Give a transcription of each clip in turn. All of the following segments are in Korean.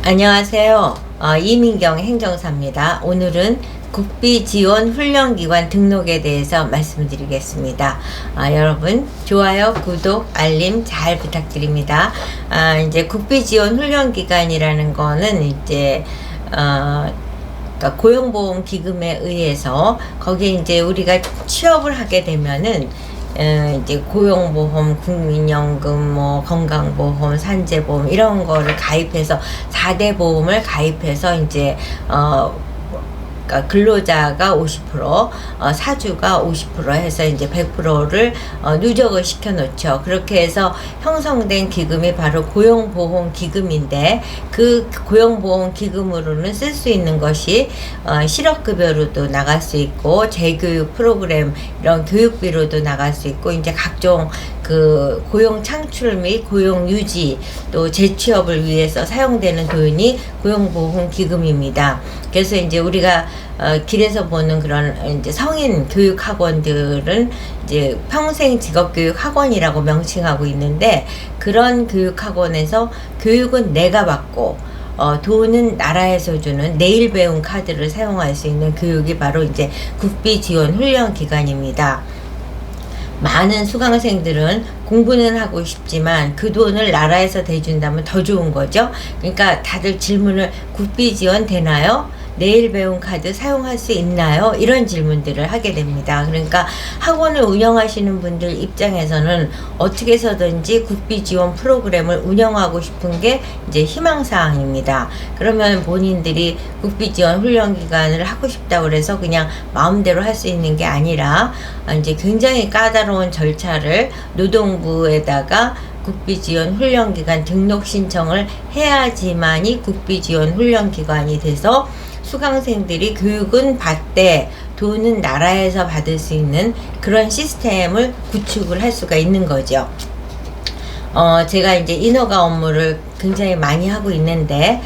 안녕하세요. 이민경 행정사입니다. 오늘은 국비지원 훈련기관 등록에 대해서 말씀드리겠습니다. 여러분 좋아요, 구독, 알림 잘 부탁드립니다. 이제 국비지원 훈련기관이라는 거는 이제 그러니까 고용보험기금에 의해서 거기에 이제 우리가 취업을 하게 되면은 이제 고용보험, 국민연금, 뭐 건강보험, 산재보험 이런 거를 가입해서 4대 보험을 가입해서 이제 그러니까 근로자가 50%, 사주가 50% 해서 이제 100%를 누적을 시켜 놓죠. 그렇게 해서 형성된 기금이 바로 고용보험기금인데, 그 고용보험기금으로는 쓸 수 있는 것이 실업급여로도 나갈 수 있고, 재교육 프로그램 이런 교육비로도 나갈 수 있고, 이제 각종 그 고용 창출 및 고용 유지 또 재취업을 위해서 사용되는 돈이 고용보험기금입니다. 그래서 이제 우리가 길에서 보는 그런 이제 성인 교육 학원들은 이제 평생 직업교육 학원이라고 명칭하고 있는데, 그런 교육 학원에서 교육은 내가 받고 돈은 나라에서 주는 내일 배움 카드를 사용할 수 있는 교육이 바로 이제 국비지원 훈련기관입니다. 많은 수강생들은 공부는 하고 싶지만 그 돈을 나라에서 대준다면 더 좋은 거죠. 그러니까 다들 질문을 국비지원 되나요? 내일 배움 카드 사용할 수 있나요? 이런 질문들을 하게 됩니다. 그러니까 학원을 운영하시는 분들 입장에서는 어떻게 해서든지 국비지원 프로그램을 운영하고 싶은 게 이제 희망사항입니다. 그러면 본인들이 국비지원 훈련기관을 하고 싶다고 해서 그냥 마음대로 할 수 있는 게 아니라 이제 굉장히 까다로운 절차를 노동부에다가 국비지원 훈련기관 등록 신청을 해야지만이 국비지원 훈련기관이 돼서 수강생들이 교육은 받되 돈은 나라에서 받을 수 있는 그런 시스템을 구축을 할 수가 있는 거죠. 제가 이제 인허가 업무를 굉장히 많이 하고 있는데,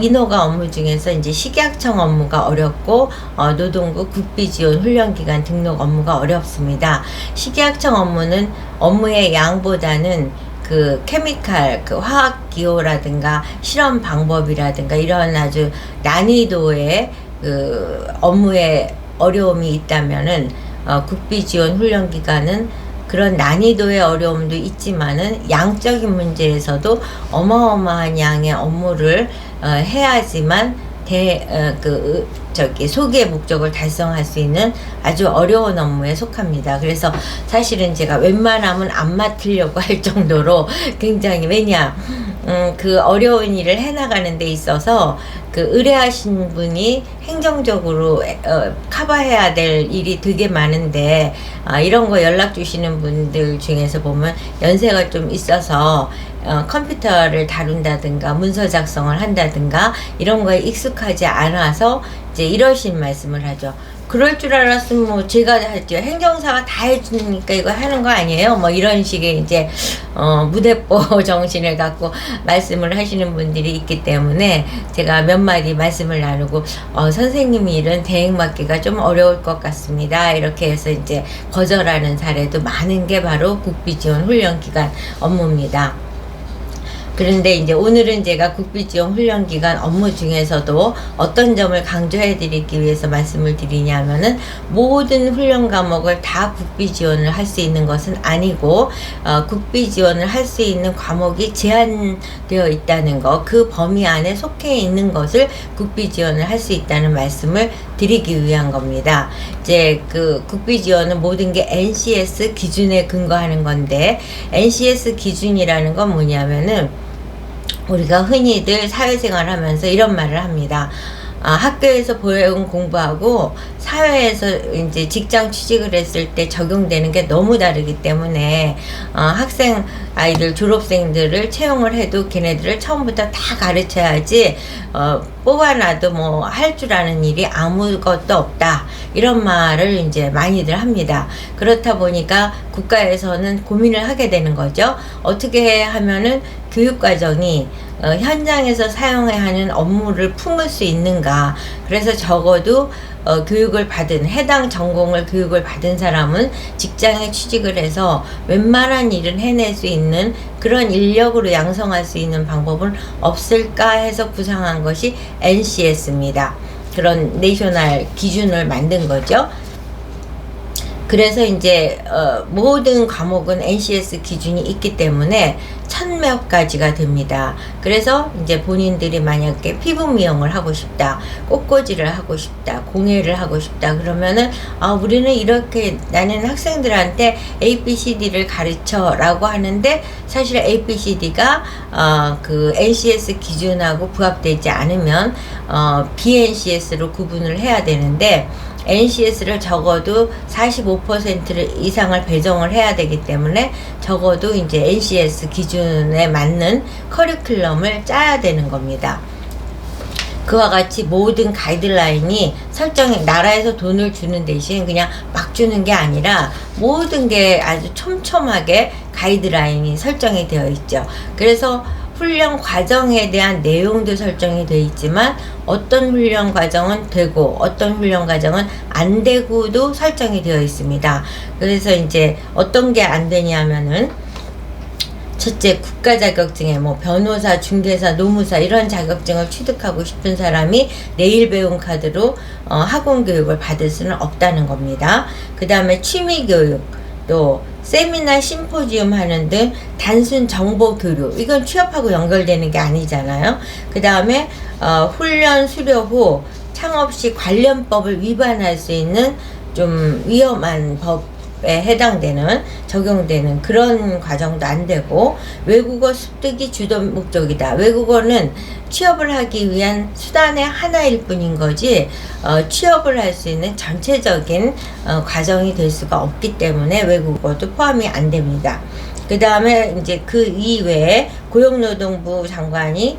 인허가 업무 중에서 이제 식약청 업무가 어렵고, 노동부 국비지원 훈련기관 등록 업무가 어렵습니다. 식약청 업무는 업무의 양보다는 그 케미칼, 그 화학 기호라든가 실험 방법이라든가 이런 아주 난이도의 그 업무에 어려움이 있다면은 국비지원 훈련기관은 그런 난이도의 어려움도 있지만은 양적인 문제에서도 어마어마한 양의 업무를 해야지만 소기의 목적을 달성할 수 있는 아주 어려운 업무에 속합니다. 그래서 사실은 제가 웬만하면 안 맡으려고 할 정도로 굉장히, 왜냐, 그 어려운 일을 해나가는 데 있어서 그 의뢰하신 분이 행정적으로 커버해야 될 일이 되게 많은데, 이런 거 연락 주시는 분들 중에서 보면 연세가 좀 있어서 컴퓨터를 다룬다든가 문서 작성을 한다든가 이런 거에 익숙하지 않아서 이제 이러신 말씀을 하죠. 그럴 줄 알았으면 뭐 제가 할게요. 행정사가 다 해주니까 이거 하는 거 아니에요? 뭐 이런 식의 이제 무대뽀 정신을 갖고 말씀을 하시는 분들이 있기 때문에 제가 몇 마디 말씀을 나누고 선생님 일은 대행 맡기가 좀 어려울 것 같습니다. 이렇게 해서 이제 거절하는 사례도 많은 게 바로 국비지원 훈련기관 업무입니다. 그런데 이제 오늘은 제가 국비지원 훈련기관 업무 중에서도 어떤 점을 강조해 드리기 위해서 말씀을 드리냐면은, 모든 훈련 과목을 다 국비지원을 할 수 있는 것은 아니고 국비지원을 할 수 있는 과목이 제한되어 있다는 거, 그 범위 안에 속해 있는 것을 국비지원을 할 수 있다는 말씀을 드리기 위한 겁니다. 이제 그 국비지원은 모든 게 NCS 기준에 근거하는 건데, NCS 기준이라는 건 뭐냐면은 우리가 흔히들 사회생활 하면서 이런 말을 합니다. 학교에서 배운 공부하고 사회에서 이제 직장 취직을 했을 때 적용되는 게 너무 다르기 때문에 학생 아이들, 졸업생들을 채용을 해도 걔네들을 처음부터 다 가르쳐야지 뽑아놔도 뭐 할 줄 아는 일이 아무것도 없다, 이런 말을 이제 많이들 합니다. 그렇다 보니까 국가에서는 고민을 하게 되는 거죠. 어떻게 하면은 교육과정이 현장에서 사용해야 하는 업무를 품을 수 있는가. 그래서 적어도 교육을 받은, 해당 전공을 교육을 받은 사람은 직장에 취직을 해서 웬만한 일은 해낼 수 있는 그런 인력으로 양성할 수 있는 방법은 없을까 해서 구상한 것이 NCS입니다. 그런 내셔널 기준을 만든 거죠. 그래서 이제 모든 과목은 NCS 기준이 있기 때문에 1000몇 가지가 됩니다. 그래서 이제 본인들이 만약에 피부 미용을 하고 싶다, 꽃꽂이를 하고 싶다, 공예를 하고 싶다 그러면은 우리는 이렇게 나는 학생들한테 ABCD를 가르쳐 라고 하는데 사실 ABCD가 그 NCS 기준하고 부합되지 않으면 BNCS로 구분을 해야 되는데 NCS를 적어도 45% 이상을 배정을 해야 되기 때문에 적어도 이제 NCS 기준에 맞는 커리큘럼을 짜야 되는 겁니다. 그와 같이 모든 가이드라인이 설정해, 나라에서 돈을 주는 대신 그냥 막 주는 게 아니라 모든 게 아주 촘촘하게 가이드라인이 설정이 되어 있죠. 그래서 훈련 과정에 대한 내용도 설정이 되어 있지만 어떤 훈련 과정은 되고 어떤 훈련 과정은 안 되고도 설정이 되어 있습니다. 그래서 이제 어떤 게 안 되냐면은 첫째, 국가 자격증에 뭐 변호사, 중개사, 노무사 이런 자격증을 취득하고 싶은 사람이 내일 배움 카드로 학원 교육을 받을 수는 없다는 겁니다. 그 다음에 취미 교육, 또 세미나, 심포지움 하는 등 단순 정보 교류, 이건 취업하고 연결되는 게 아니잖아요. 그 다음에 훈련 수료 후 창업 시 관련법을 위반할 수 있는 좀 위험한 법에 해당되는, 적용되는 그런 과정도 안 되고, 외국어 습득이 주도 목적이다. 외국어는 취업을 하기 위한 수단의 하나일 뿐인 거지 취업을 할 수 있는 전체적인 과정이 될 수가 없기 때문에 외국어도 포함이 안 됩니다. 그 다음에 이제 그 이외에 고용노동부 장관이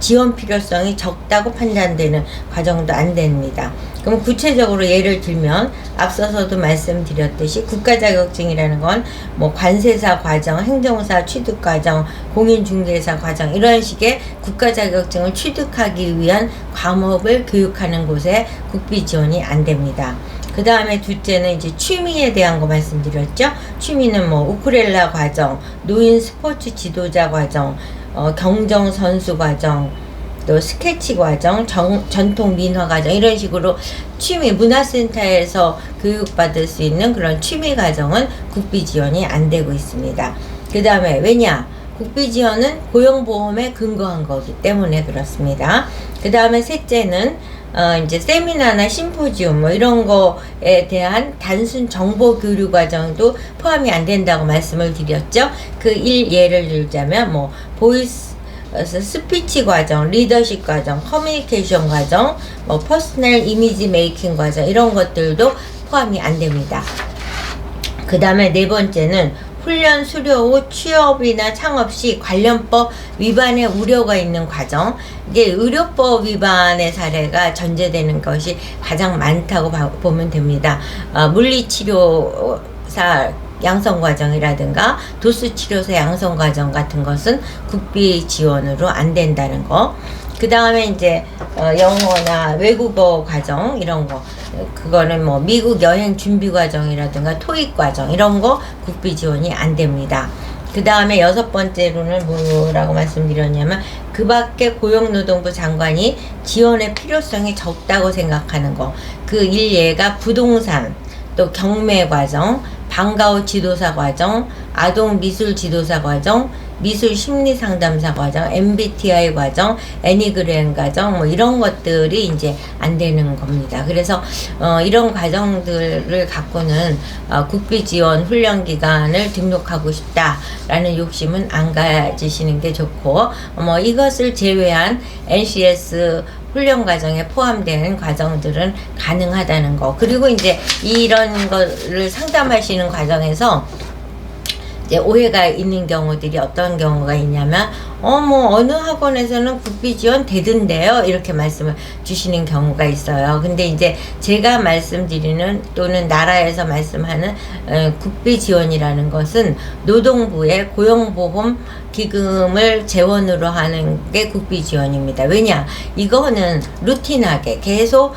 지원 필요성이 적다고 판단되는 과정도 안 됩니다. 그럼 구체적으로 예를 들면 앞서서도 말씀드렸듯이 국가자격증이라는 건 뭐 관세사 과정, 행정사 취득 과정, 공인중개사 과정 이런 식의 국가자격증을 취득하기 위한 과목을 교육하는 곳에 국비 지원이 안 됩니다. 그 다음에 둘째는 이제 취미에 대한 거 말씀드렸죠. 취미는 뭐 우쿨렐라 과정, 노인 스포츠 지도자 과정, 경정 선수 과정, 또 스케치 과정, 전통 민화 과정 이런 식으로 취미, 문화센터에서 교육받을 수 있는 그런 취미 과정은 국비 지원이 안 되고 있습니다. 그 다음에 왜냐? 국비 지원은 고용보험에 근거한 거기 때문에 그렇습니다. 그 다음에 셋째는 이제 세미나나 심포지움 뭐 이런 거에 대한 단순 정보 교류 과정도 포함이 안 된다고 말씀을 드렸죠. 그 예를 들자면 뭐 보이스 스피치 과정, 리더십 과정, 커뮤니케이션 과정, 뭐 퍼스널 이미지 메이킹 과정 이런 것들도 포함이 안 됩니다. 그 다음에 네 번째는 훈련 수료 후 취업이나 창업 시 관련법 위반의 우려가 있는 과정. 이게 의료법 위반의 사례가 전제되는 것이 가장 많다고 보면 됩니다. 물리치료사 양성과정이라든가 도수치료사 양성과정 같은 것은 국비 지원으로 안 된다는 거. 그 다음에 이제 영어나 외국어 과정 이런 거, 그거는 뭐 미국 여행 준비 과정이라든가 토익 과정 이런 거 국비 지원이 안 됩니다. 그 다음에 여섯 번째로는 뭐라고 말씀드렸냐면 그 밖에 고용노동부 장관이 지원의 필요성이 적다고 생각하는 거. 그 일례가 부동산, 또 경매 과정, 방과 후 지도사 과정, 아동 미술 지도사 과정, 미술 심리 상담사 과정, MBTI 과정, 애니그램 과정 뭐 이런 것들이 이제 안 되는 겁니다. 그래서 이런 과정들을 갖고는 국비 지원 훈련 기관을 등록하고 싶다라는 욕심은 안 가지시는 게 좋고, 뭐 이것을 제외한 NCS 훈련 과정에 포함되는 과정들은 가능하다는 거. 그리고 이제 이런 거를 상담하시는 과정에서 이제 오해가 있는 경우들이 어떤 경우가 있냐면 뭐 어느 학원에서는 국비 지원 되던데요, 이렇게 말씀을 주시는 경우가 있어요. 근데 이제 제가 말씀드리는 또는 나라에서 말씀하는 국비 지원이라는 것은 노동부의 고용보험 기금을 재원으로 하는 게 국비 지원입니다. 왜냐, 이거는 루틴하게 계속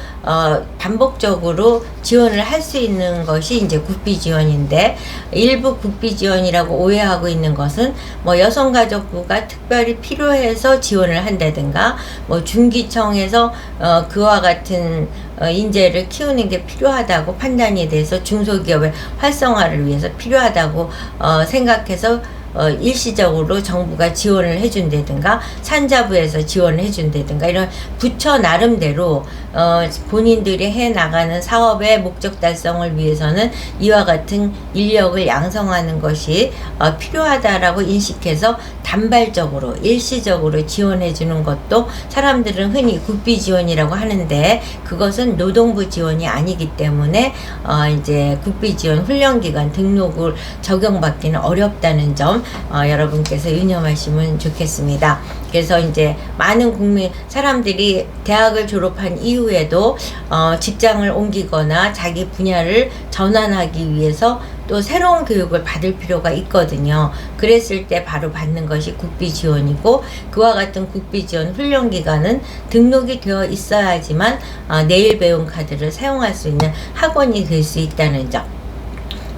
반복적으로 지원을 할 수 있는 것이 이제 국비 지원인데, 일부 국비 지원이라고 오해하고 있는 것은 뭐 여성가족부가 특별히 필요해서 지원을 한다든가, 뭐 중기청에서 그와 같은 인재를 키우는 게 필요하다고 판단이 돼서 중소기업의 활성화를 위해서 필요하다고 생각해서 일시적으로 정부가 지원을 해준다든가, 산자부에서 지원을 해준다든가, 이런 부처 나름대로 본인들이 해나가는 사업의 목적 달성을 위해서는 이와 같은 인력을 양성하는 것이 필요하다라고 인식해서 단발적으로 일시적으로 지원해 주는 것도 사람들은 흔히 국비 지원이라고 하는데, 그것은 노동부 지원이 아니기 때문에 이제 국비 지원 훈련기관 등록을 적용받기는 어렵다는 점 여러분께서 유념하시면 좋겠습니다. 그래서 이제 많은 국민 사람들이 대학을 졸업한 이후에도 직장을 옮기거나 자기 분야를 전환하기 위해서 또 새로운 교육을 받을 필요가 있거든요. 그랬을 때 바로 받는 것이 국비 지원이고, 그와 같은 국비 지원 훈련 기간은 등록이 되어 있어야지만 내일 배움 카드를 사용할 수 있는 학원이 될 수 있다는 점.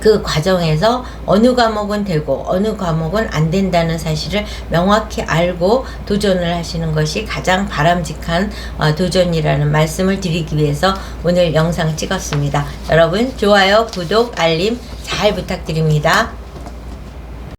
그 과정에서 어느 과목은 되고 어느 과목은 안 된다는 사실을 명확히 알고 도전을 하시는 것이 가장 바람직한 도전이라는 말씀을 드리기 위해서 오늘 영상 찍었습니다. 여러분, 좋아요, 구독, 알림 잘 부탁드립니다.